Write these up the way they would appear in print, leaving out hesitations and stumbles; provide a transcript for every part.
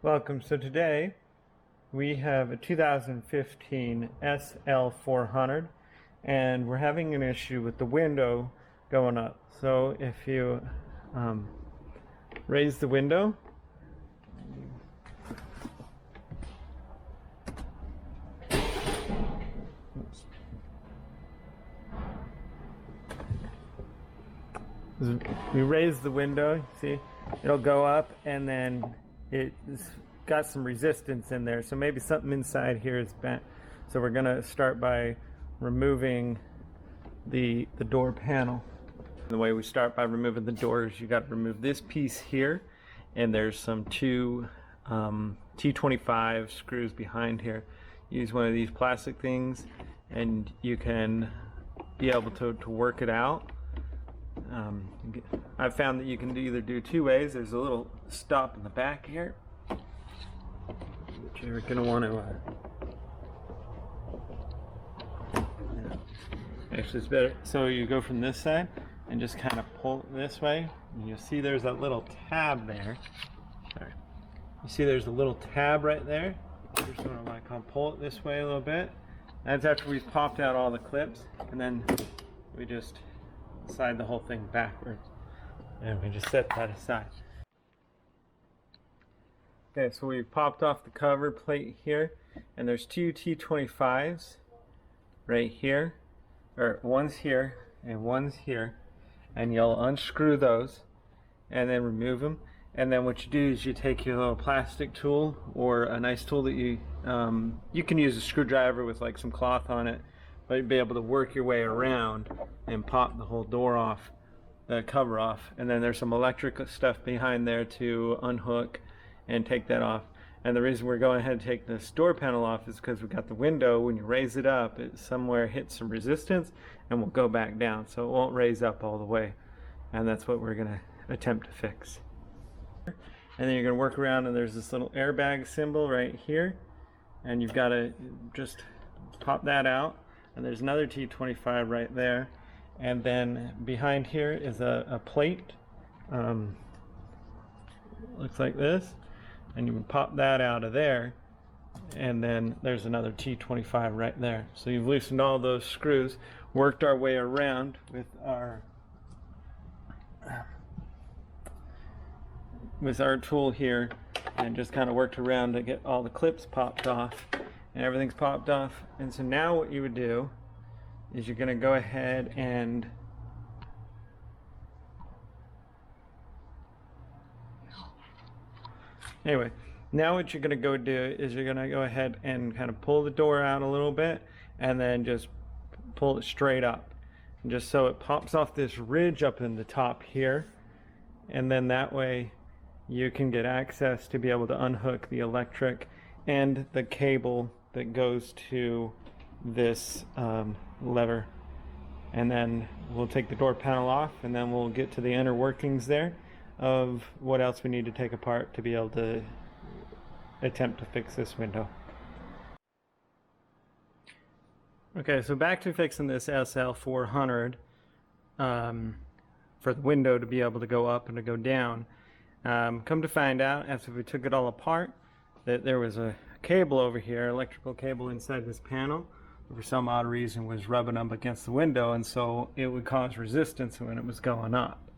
Welcome. So today we have a 2015 SL400 and we're having an issue with the window going up. So if you raise the window, we raise the window, see, it'll go up and then it's got some resistance in there, so maybe something inside here is bent. So we're gonna start by removing the door panel. The way we start by removing the door is you got to remove this piece here, and there's some two T25 screws behind here. Use one of these plastic things and you can be able to work it out. I've found that you can either do two ways. There's a little stop in the back here, which you're going to want to actually it's better. So you go from this side and just kind of pull it this way. And you'll see there's that little tab there. Sorry. You see there's a little tab right there. You're just going to like pull it this way a little bit. That's after we've popped out all the clips, and then we just slide the whole thing backwards and we just set that aside. Okay, so we've popped off the cover plate here, and there's two T25s right here, or one's here and one's here, and you'll unscrew those and then remove them. And then what you do is you take your little plastic tool, or a nice tool that you can use a screwdriver with like some cloth on it, but you'll be able to work your way around and pop the whole door off, the cover off. And then there's some electrical stuff behind there to unhook and take that off. And the reason we're going ahead and take this door panel off is because we got the window, when you raise it up, it somewhere hits some resistance and will go back down, so it won't raise up all the way. And that's what we're going to attempt to fix. And then you're going to work around, and there's this little airbag symbol right here, and you've got to just pop that out. And there's another T25 right there, and then behind here is a plate, looks like this, and you would pop that out of there, and then there's another T25 right there. So you've loosened all those screws, worked our way around with our tool here, and just kind of worked around to get all the clips popped off, and everything's popped off. And so now what you would do is you're going to go ahead and now what you're going to go do is you're going to go ahead and kind of pull the door out a little bit, and then just pull it straight up, and just so it pops off this ridge up in the top here, and then that way you can get access to be able to unhook the electric and the cable that goes to this lever. And then we'll take the door panel off, and then we'll get to the inner workings there of what else we need to take apart to be able to attempt to fix this window. Okay, so back to fixing this SL400 for the window to be able to go up and to go down. Come to find out, after we took it all apart, that there was a cable over here, electrical cable inside this panel, for some odd reason was rubbing up against the window, and so it would cause resistance when it was going up.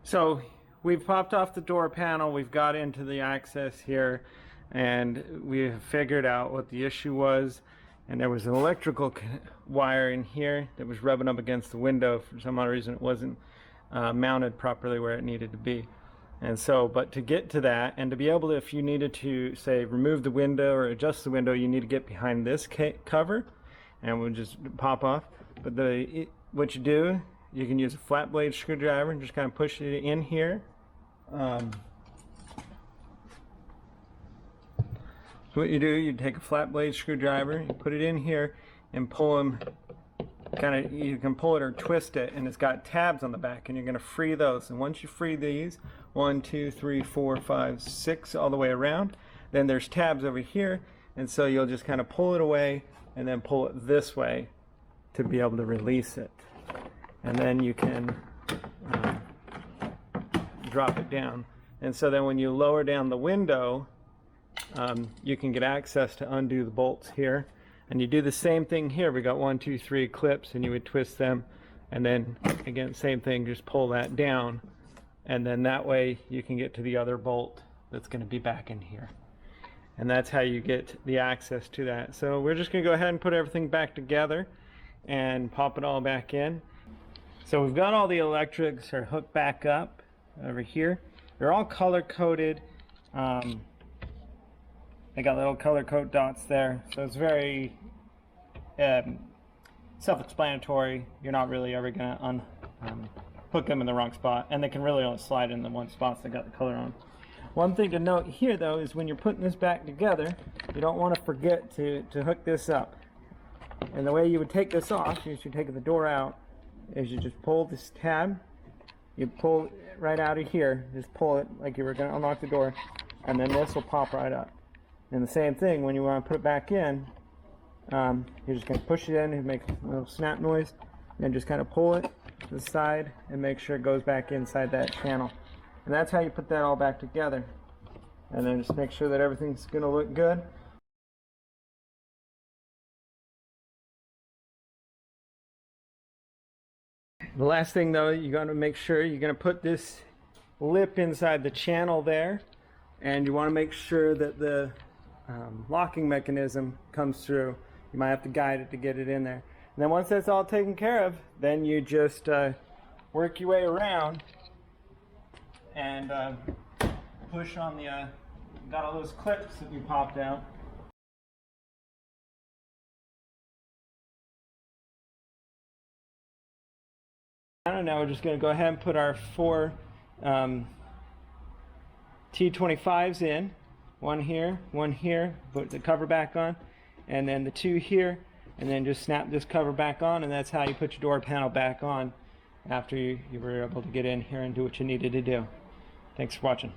So we've popped off the door panel, we've got into the access here, and we've figured out what the issue was. And there was an electrical wire in here that was rubbing up against the window. For some odd reason it wasn't mounted properly where it needed to be. And so, but to get to that, and to be able to, if you needed to, say, remove the window or adjust the window, you need to get behind this cover, and we'll just pop off. But what you do, you can use a flat blade screwdriver and just kind of push it in here. So what you do, you take a flat blade screwdriver, you put it in here, and pull them. You can pull it or twist it, and it's got tabs on the back, and you're going to free those. And once you free these, 1, 2, 3, 4, 5, 6 all the way around, then there's tabs over here, and so you'll just kind of pull it away and then pull it this way to be able to release it. And then you can drop it down. And so then when you lower down the window, you can get access to undo the bolts here. And you do the same thing here. We got 1, 2, 3 clips, and you would twist them, and then again, same thing, just pull that down, and then that way you can get to the other bolt that's going to be back in here. And that's how you get the access to that. So we're just going to go ahead and put everything back together and pop it all back in. So we've got all the electrics are hooked back up over here. They're all color coded. They got little color code dots there, so it's very self-explanatory. You're not really ever going to hook them in the wrong spot, and they can really only slide in the one spot that got the color on. One thing to note here, though, is when you're putting this back together, you don't want to forget to hook this up. And the way you would take this off, you should take the door out, is you just pull this tab, you pull it right out of here, just pull it like you were going to unlock the door, and then this will pop right up. And the same thing, when you want to put it back in, you're just going to push it in and make a little snap noise, and then just kind of pull it to the side and make sure it goes back inside that channel. And that's how you put that all back together. And then just make sure that everything's going to look good. The last thing, though, you got to make sure you're going to put this lip inside the channel there, and you want to make sure that the locking mechanism comes through. You might have to guide it to get it in there. And then once that's all taken care of, then you just work your way around and push on the got all those clips that we popped out. I don't know, we're just going to go ahead and put our 4 T25s in. One here, put the cover back on, and then the 2 here, and then just snap this cover back on, and that's how you put your door panel back on after you were able to get in here and do what you needed to do. Thanks for watching.